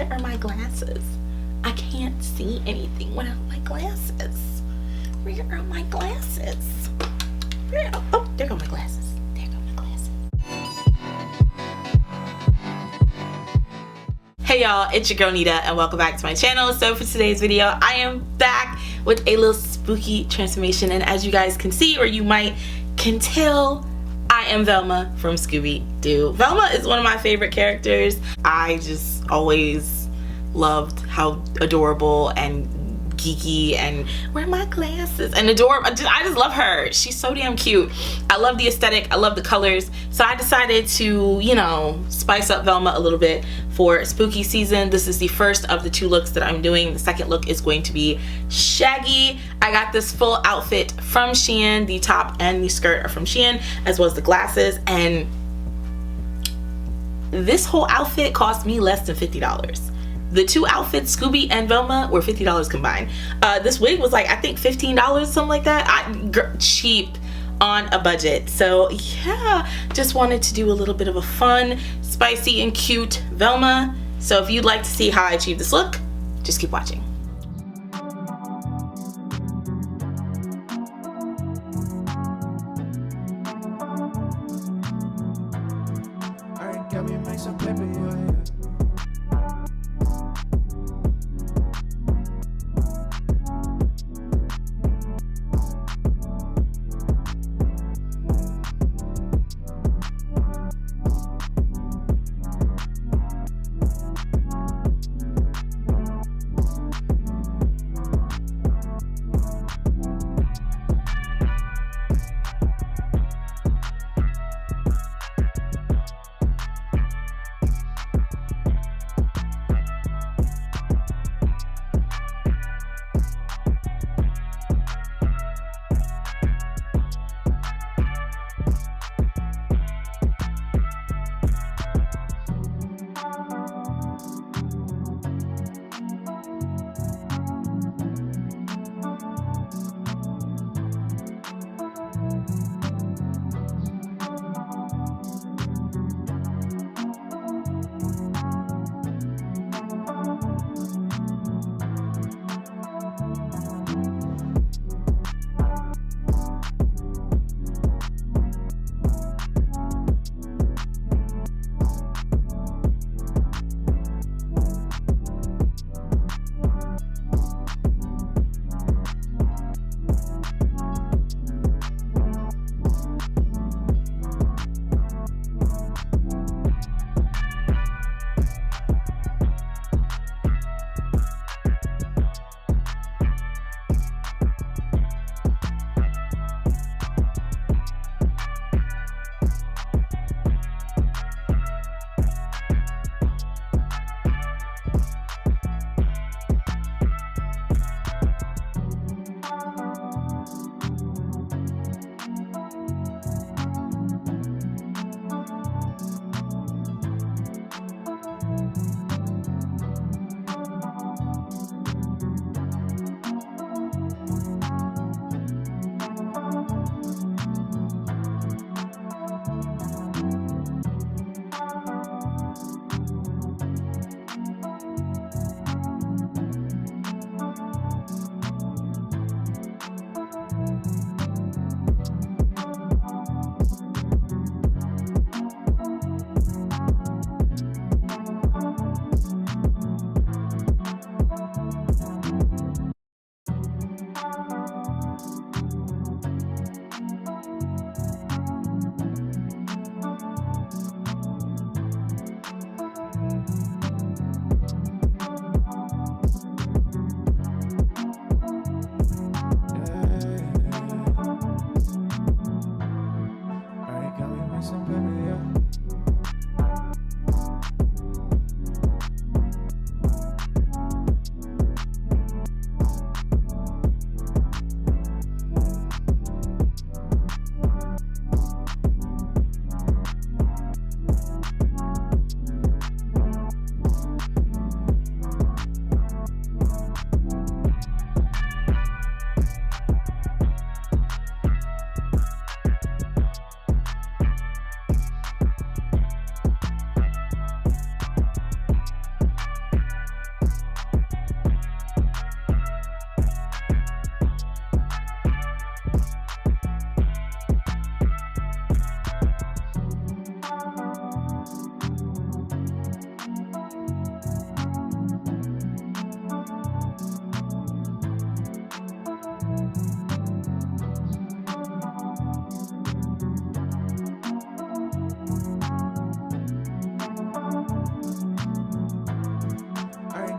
Where are my glasses? I can't see anything without my glasses. Where are my glasses? Oh, there go my glasses. There go my glasses. Hey y'all, it's your girl Nida and welcome back to my channel. So for today's video, I am back with a little spooky transformation, and as you guys can see, or you can tell, I am Velma from Scooby-Doo. Velma is one of my favorite characters. I just always loved how adorable and geeky and where are my glasses and adorable. I just love her. She's so damn cute. I love the aesthetic. I love the colors. So I decided to, you know, spice up Velma a little bit for spooky season. This is the first of the 2 looks that I'm doing. The second look is going to be Shaggy. I got this full outfit from Shein. The top and the skirt are from Shein, as well as the glasses, and this whole outfit cost me less than $50. The 2 outfits, Scooby and Velma, were $50 combined. This wig was like, I think $15, something like that. Cheap on a budget. So yeah, just wanted to do a little bit of a fun, spicy, and cute Velma. So if you'd like to see how I achieve this look, just keep watching.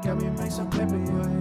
Can we make some paper, yeah.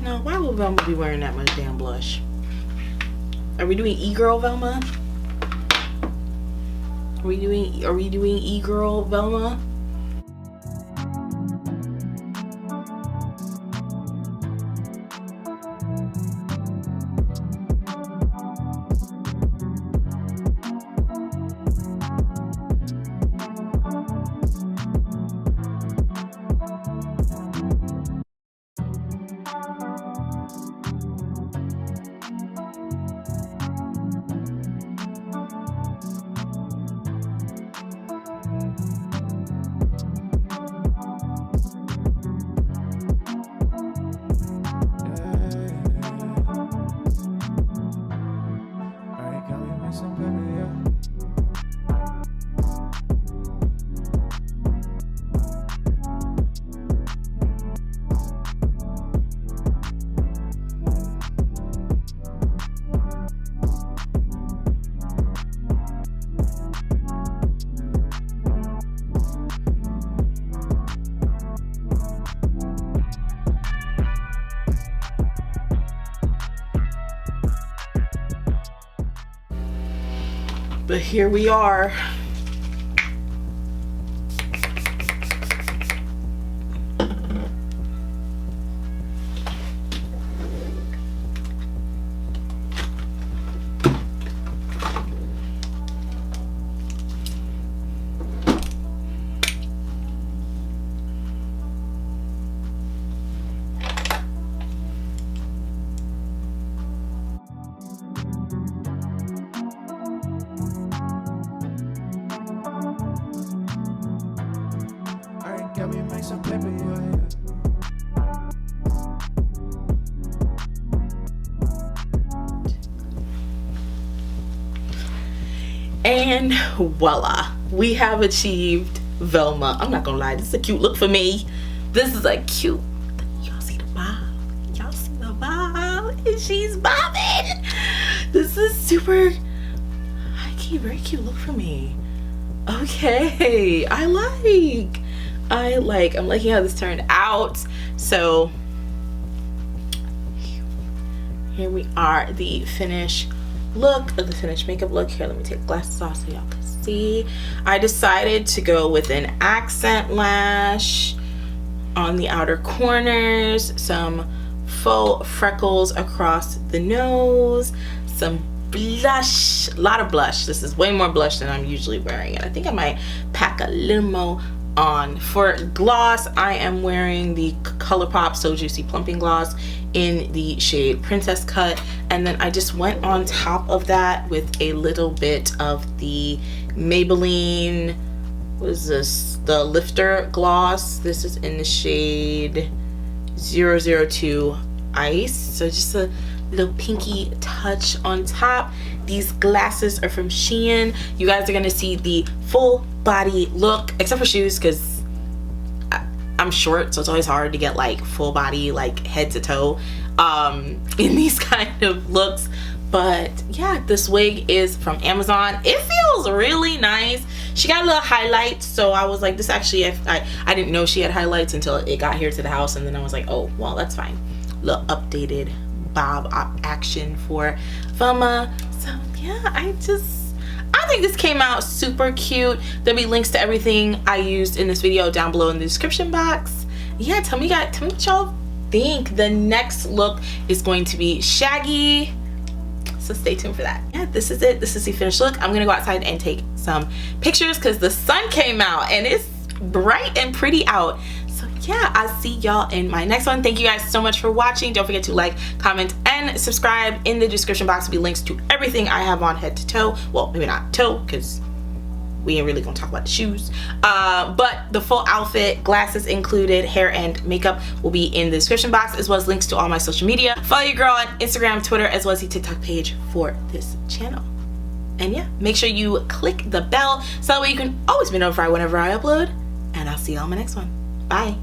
No, why would Velma be wearing that much damn blush? Are we doing e-girl Velma? Are we doing e-girl Velma? But here we are. Can we make some paper, yeah. And voila, we have achieved Velma. I'm not gonna lie, this is a cute look for me. This is a cute, y'all see the bob? Y'all see the bob? And she's bobbing. This is super high-key, very cute look for me. Okay, I'm liking how this turned out. So here we are, the finished look, of the finished makeup look. Here, let me take glasses off so y'all can see. I decided to go with an accent lash on the outer corners, some faux freckles across the nose, some blush, a lot of blush. This is way more blush than I'm usually wearing, and I think I might pack a little more on. For gloss, I am wearing the ColourPop So Juicy Plumping Gloss in the shade Princess Cut, and then I just went on top of that with a little bit of the Maybelline, what is this, the Lifter Gloss. This is in the shade 002 Ice, so just a little pinky touch on top. These glasses are from Shein. You guys are gonna see the full body look, except for shoes, because I'm short, so it's always hard to get like full body, like head to toe in these kind of looks. But yeah, this wig is from Amazon. It feels really nice. She got a little highlights, so I was like, this actually, I didn't know she had highlights until it got here to the house, and then I was like, oh well, that's fine. Little updated bob action for Velma. So yeah, I think this came out super cute. There'll be links to everything I used in this video down below in the description box. Yeah, tell me what y'all think. The next look is going to be shaggy, so stay tuned for that. Yeah, this is it. This is the finished look. I'm gonna go outside and take some pictures because the sun came out and it's bright and pretty out. So yeah, I'll see y'all in my next one. Thank you guys so much for watching. Don't forget to like, comment, and subscribe. In the description box will be links to everything I have on head to toe. Well, maybe not toe, because we ain't really gonna talk about the shoes. But the full outfit, glasses included, hair and makeup will be in the description box, as well as links to all my social media. Follow your girl on Instagram, Twitter, as well as the TikTok page for this channel. And yeah, make sure you click the bell so that way you can always be notified whenever I upload. And I'll see you on my next one. Bye.